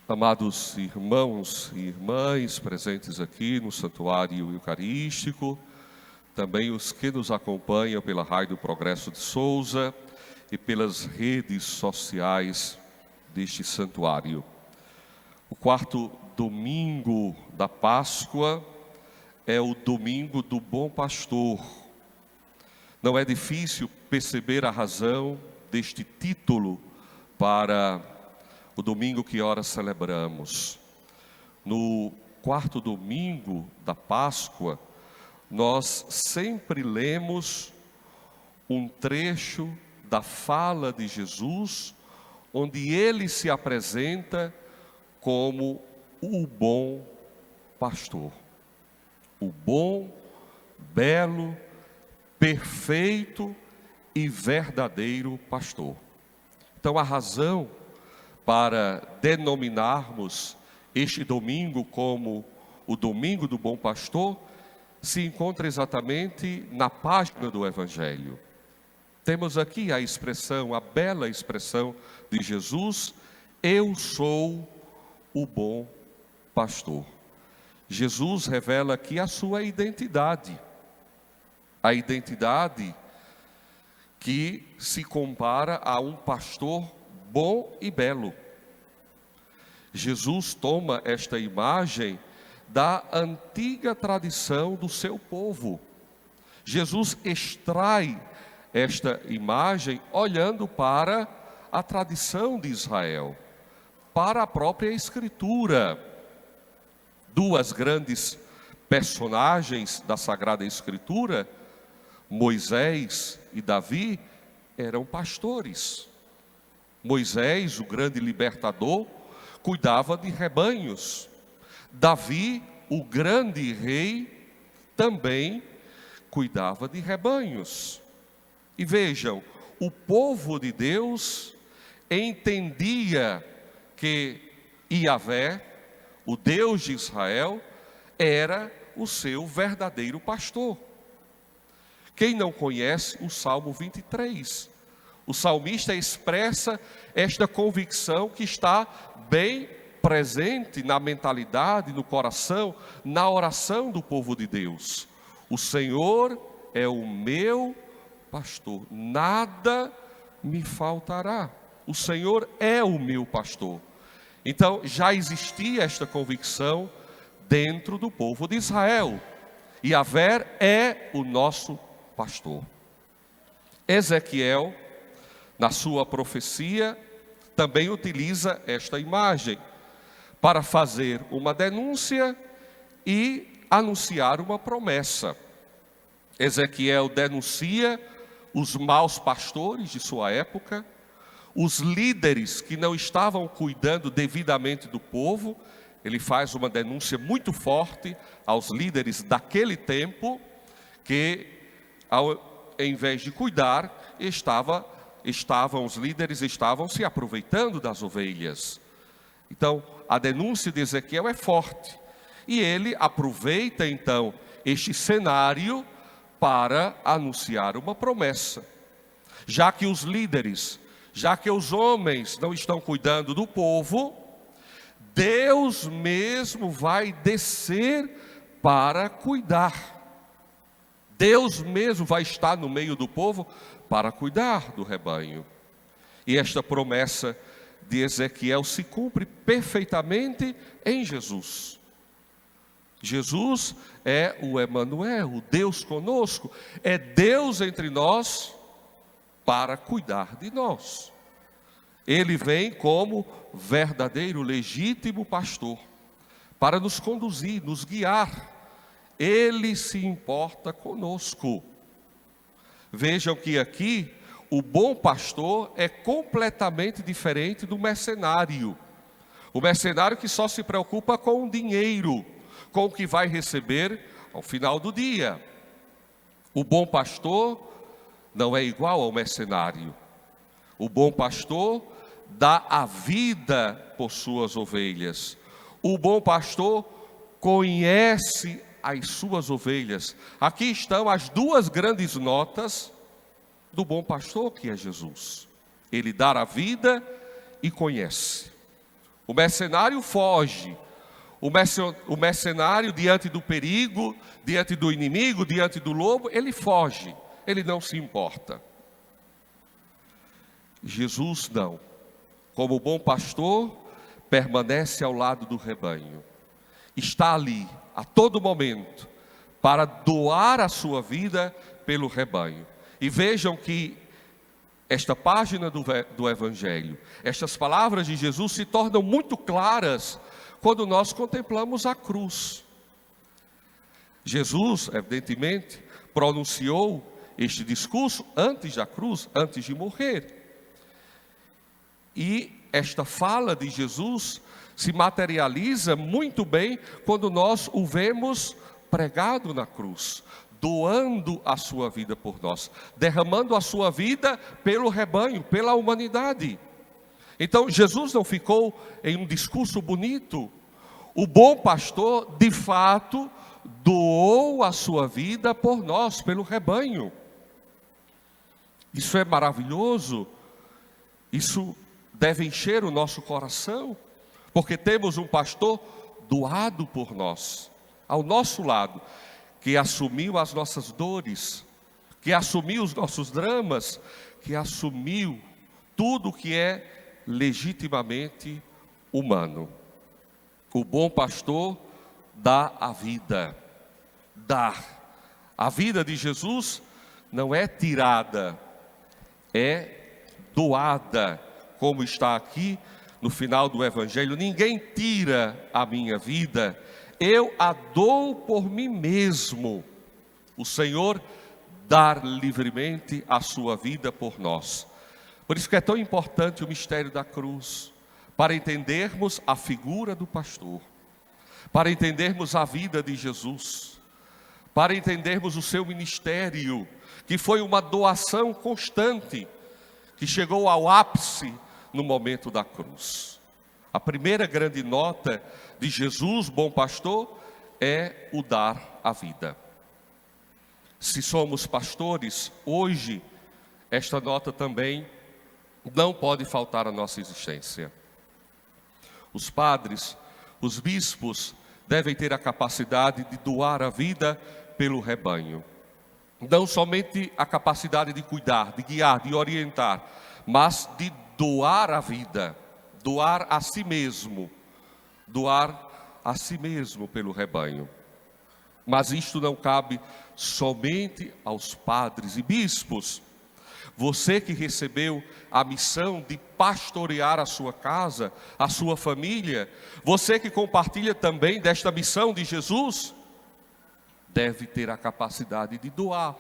Amados irmãos e irmãs presentes aqui no Santuário Eucarístico, também os que nos acompanham pela Rádio Progresso de Souza e pelas redes sociais deste santuário. O quarto domingo da Páscoa é o domingo do Bom Pastor. Não é difícil perceber a razão deste título para o domingo que ora celebramos. No quarto domingo da Páscoa, nós sempre lemos um trecho da fala de Jesus, onde ele se apresenta como o bom pastor. O bom, belo, perfeito e verdadeiro pastor. Então a razão para denominarmos este domingo como o domingo do bom pastor se encontra exatamente na página do Evangelho. Temos aqui a expressão, a bela expressão de Jesus: eu sou o bom pastor. Jesus revela aqui a sua identidade, a identidade que se compara a um pastor bom e belo. Jesus toma esta imagem da antiga tradição do seu povo. Jesus extrai esta imagem olhando para a tradição de Israel, para a própria Escritura. Duas grandes personagens da Sagrada Escritura, Moisés e Davi, eram pastores. Moisés, o grande libertador, cuidava de rebanhos. Davi, o grande rei, também cuidava de rebanhos. E vejam, o povo de Deus entendia que Yahvé, o Deus de Israel, era o seu verdadeiro pastor. Quem não conhece o Salmo 23? O salmista expressa esta convicção que está bem presente na mentalidade, no coração, na oração do povo de Deus. O Senhor é o meu pastor, nada me faltará. O Senhor é o meu pastor. Então já existia esta convicção dentro do povo de Israel. Yahvé é o nosso pastor. Ezequiel, na sua profecia, também utiliza esta imagem para fazer uma denúncia e anunciar uma promessa. Ezequiel denuncia os maus pastores de sua época, os líderes que não estavam cuidando devidamente do povo. Ele faz uma denúncia muito forte aos líderes daquele tempo, que em vez de cuidar, os líderes estavam se aproveitando das ovelhas. Então, a denúncia de Ezequiel é forte. E ele aproveita, então, este cenário para anunciar uma promessa. Já que os líderes, já que os homens não estão cuidando do povo, Deus mesmo vai descer para cuidar. Deus mesmo vai estar no meio do povo para cuidar do rebanho. E esta promessa de Ezequiel se cumpre perfeitamente em Jesus. Jesus é o Emanuel, o Deus conosco, é Deus entre nós para cuidar de nós. Ele vem como verdadeiro, legítimo pastor, para nos conduzir, nos guiar. Ele se importa conosco. Vejam que aqui o bom pastor é completamente diferente do mercenário. O mercenário que só se preocupa com o dinheiro, com o que vai receber ao final do dia. O bom pastor não é igual ao mercenário. O bom pastor dá a vida por suas ovelhas. O bom pastor conhece as suas ovelhas. Aqui estão as duas grandes notas do bom pastor, que é Jesus. Ele dá a vida e conhece. O mercenário foge. O mercenário, diante do perigo, diante do inimigo, diante do lobo, ele foge. Ele não se importa. Jesus não. Como bom pastor, permanece ao lado do rebanho. Está ali, a todo momento, para doar a sua vida pelo rebanho. E vejam que esta página do Evangelho, estas palavras de Jesus se tornam muito claras quando nós contemplamos a cruz. Jesus, evidentemente, pronunciou este discurso antes da cruz, antes de morrer. E esta fala de Jesus se materializa muito bem quando nós o vemos pregado na cruz, doando a sua vida por nós, derramando a sua vida pelo rebanho, pela humanidade. Então Jesus não ficou em um discurso bonito. O bom pastor, de fato, doou a sua vida por nós, pelo rebanho. Isso é maravilhoso. Isso deve encher o nosso coração, porque temos um pastor doado por nós, ao nosso lado, que assumiu as nossas dores, que assumiu os nossos dramas, que assumiu tudo que é legitimamente humano. O bom pastor dá a vida. Dar. A vida de Jesus não é tirada, é doada, como está aqui no final do Evangelho. Ninguém tira a minha vida, eu a dou por mim mesmo. O Senhor dar livremente a sua vida por nós. Por isso que é tão importante o mistério da cruz, para entendermos a figura do pastor, para entendermos a vida de Jesus, para entendermos o seu ministério, que foi uma doação constante, que chegou ao ápice no momento da cruz. A primeira grande nota de Jesus, bom pastor, é o dar a vida. Se somos pastores, hoje, esta nota também não pode faltar à nossa existência. Os padres, os bispos, devem ter a capacidade de doar a vida pelo rebanho. Não somente a capacidade de cuidar, de guiar, de orientar, mas de doar a vida, doar a si mesmo pelo rebanho. Mas isto não cabe somente aos padres e bispos. Você que recebeu a missão de pastorear a sua casa, a sua família, você que compartilha também desta missão de Jesus, deve ter a capacidade de doar,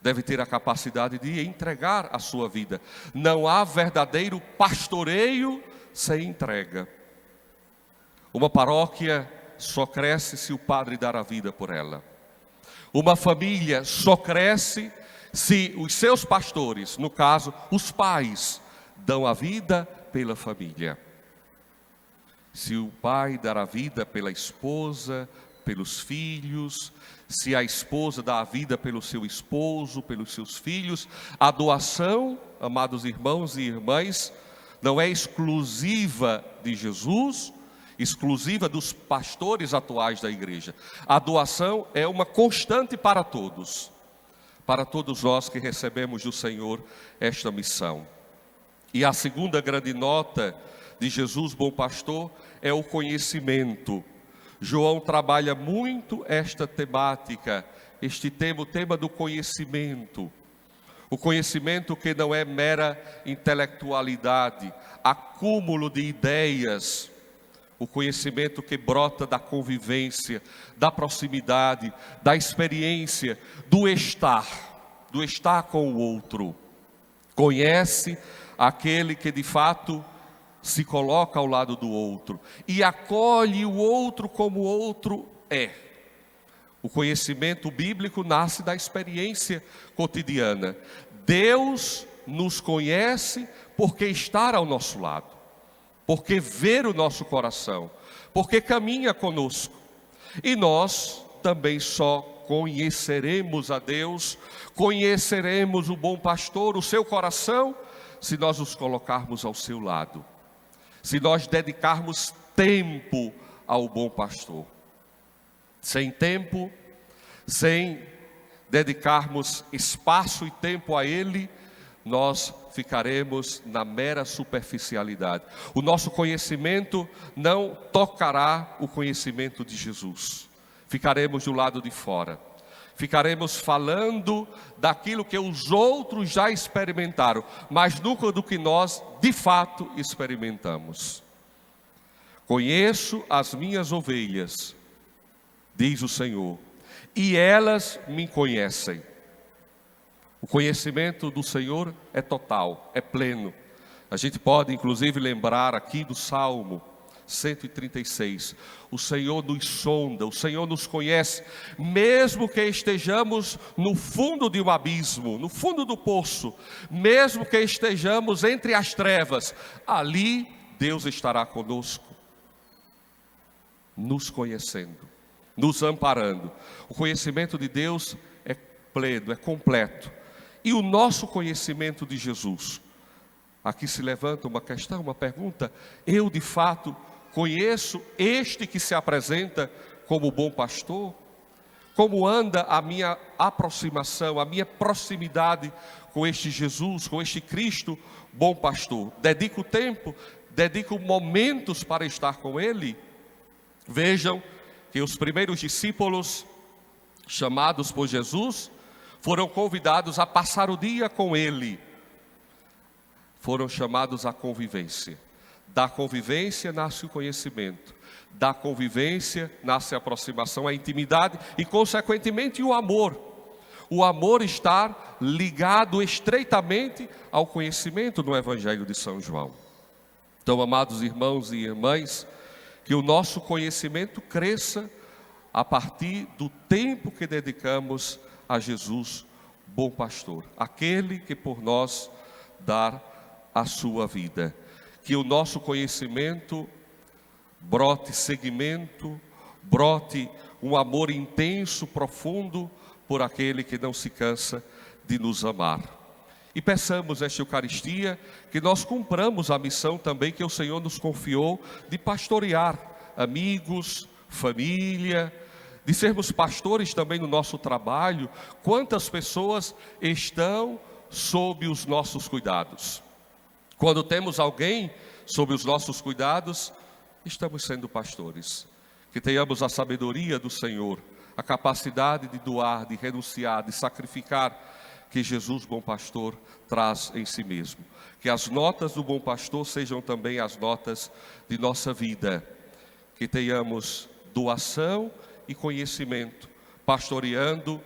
deve ter a capacidade de entregar a sua vida. Não há verdadeiro pastoreio sem entrega. Uma paróquia só cresce se o padre dar a vida por ela. Uma família só cresce se os seus pastores, no caso, os pais, dão a vida pela família. Se o pai dar a vida pela esposa, pelos filhos, se a esposa dá a vida pelo seu esposo, pelos seus filhos, a doação, amados irmãos e irmãs, não é exclusiva de Jesus, exclusiva dos pastores atuais da igreja. A doação é uma constante para todos nós que recebemos do Senhor esta missão. E a segunda grande nota de Jesus, bom pastor, é o conhecimento. João trabalha muito esta temática, o tema do conhecimento. O conhecimento que não é mera intelectualidade, acúmulo de ideias. O conhecimento que brota da convivência, da proximidade, da experiência, do estar com o outro. Conhece aquele que de fato se coloca ao lado do outro e acolhe o outro como o outro é. O conhecimento bíblico nasce da experiência cotidiana. Deus nos conhece porque está ao nosso lado, porque vê o nosso coração, porque caminha conosco. E nós também só conheceremos a Deus, conheceremos o bom pastor, o seu coração, se nós nos colocarmos ao seu lado. se nós dedicarmos tempo ao bom pastor. Sem tempo, sem dedicarmos espaço e tempo a Ele, nós ficaremos na mera superficialidade. O nosso conhecimento não tocará o conhecimento de Jesus. Ficaremos do lado de fora. Ficaremos falando daquilo que os outros já experimentaram, mas nunca do que nós de fato experimentamos. Conheço as minhas ovelhas, diz o Senhor, e elas me conhecem. O conhecimento do Senhor é total, é pleno. A gente pode inclusive lembrar aqui do Salmo 136. O Senhor nos sonda, o Senhor nos conhece, mesmo que estejamos no fundo de um abismo, no fundo do poço, mesmo que estejamos entre as trevas, ali Deus estará conosco, nos conhecendo, nos amparando. O conhecimento de Deus é pleno, é completo. E o nosso conhecimento de Jesus? Aqui se levanta uma questão, uma pergunta. Eu de fato conheço este que se apresenta como bom pastor? Como anda a minha aproximação, a minha proximidade com este Jesus, com este Cristo bom pastor? Dedico tempo, dedico momentos para estar com Ele? Vejam que os primeiros discípulos, chamados por Jesus, foram convidados a passar o dia com Ele. Foram chamados à convivência. Da convivência nasce o conhecimento. Da convivência nasce a aproximação, a intimidade e, consequentemente, o amor. O amor está ligado estreitamente ao conhecimento no Evangelho de São João. Então, amados irmãos e irmãs, que o nosso conhecimento cresça a partir do tempo que dedicamos a Jesus, bom pastor, aquele que por nós dá a sua vida. Que o nosso conhecimento brote seguimento, brote um amor intenso, profundo por aquele que não se cansa de nos amar. E peçamos nesta Eucaristia que nós cumpramos a missão também que o Senhor nos confiou de pastorear amigos, família, de sermos pastores também no nosso trabalho. Quantas pessoas estão sob os nossos cuidados? Quando temos alguém sob os nossos cuidados, estamos sendo pastores. Que tenhamos a sabedoria do Senhor, a capacidade de doar, de renunciar, de sacrificar, que Jesus, bom pastor, traz em si mesmo. Que as notas do bom pastor sejam também as notas de nossa vida. Que tenhamos doação e conhecimento, pastoreando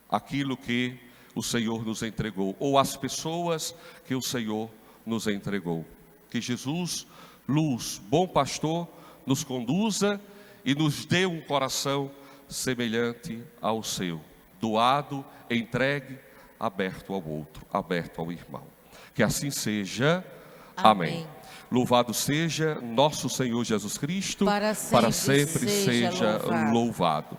aquilo que o Senhor nos entregou, ou as pessoas que o Senhor nos entregou. Que Jesus, luz, bom pastor, nos conduza e nos dê um coração semelhante ao seu, doado, entregue, aberto ao outro, aberto ao irmão. Que assim seja. Amém. Louvado seja nosso Senhor Jesus Cristo, para sempre seja louvado.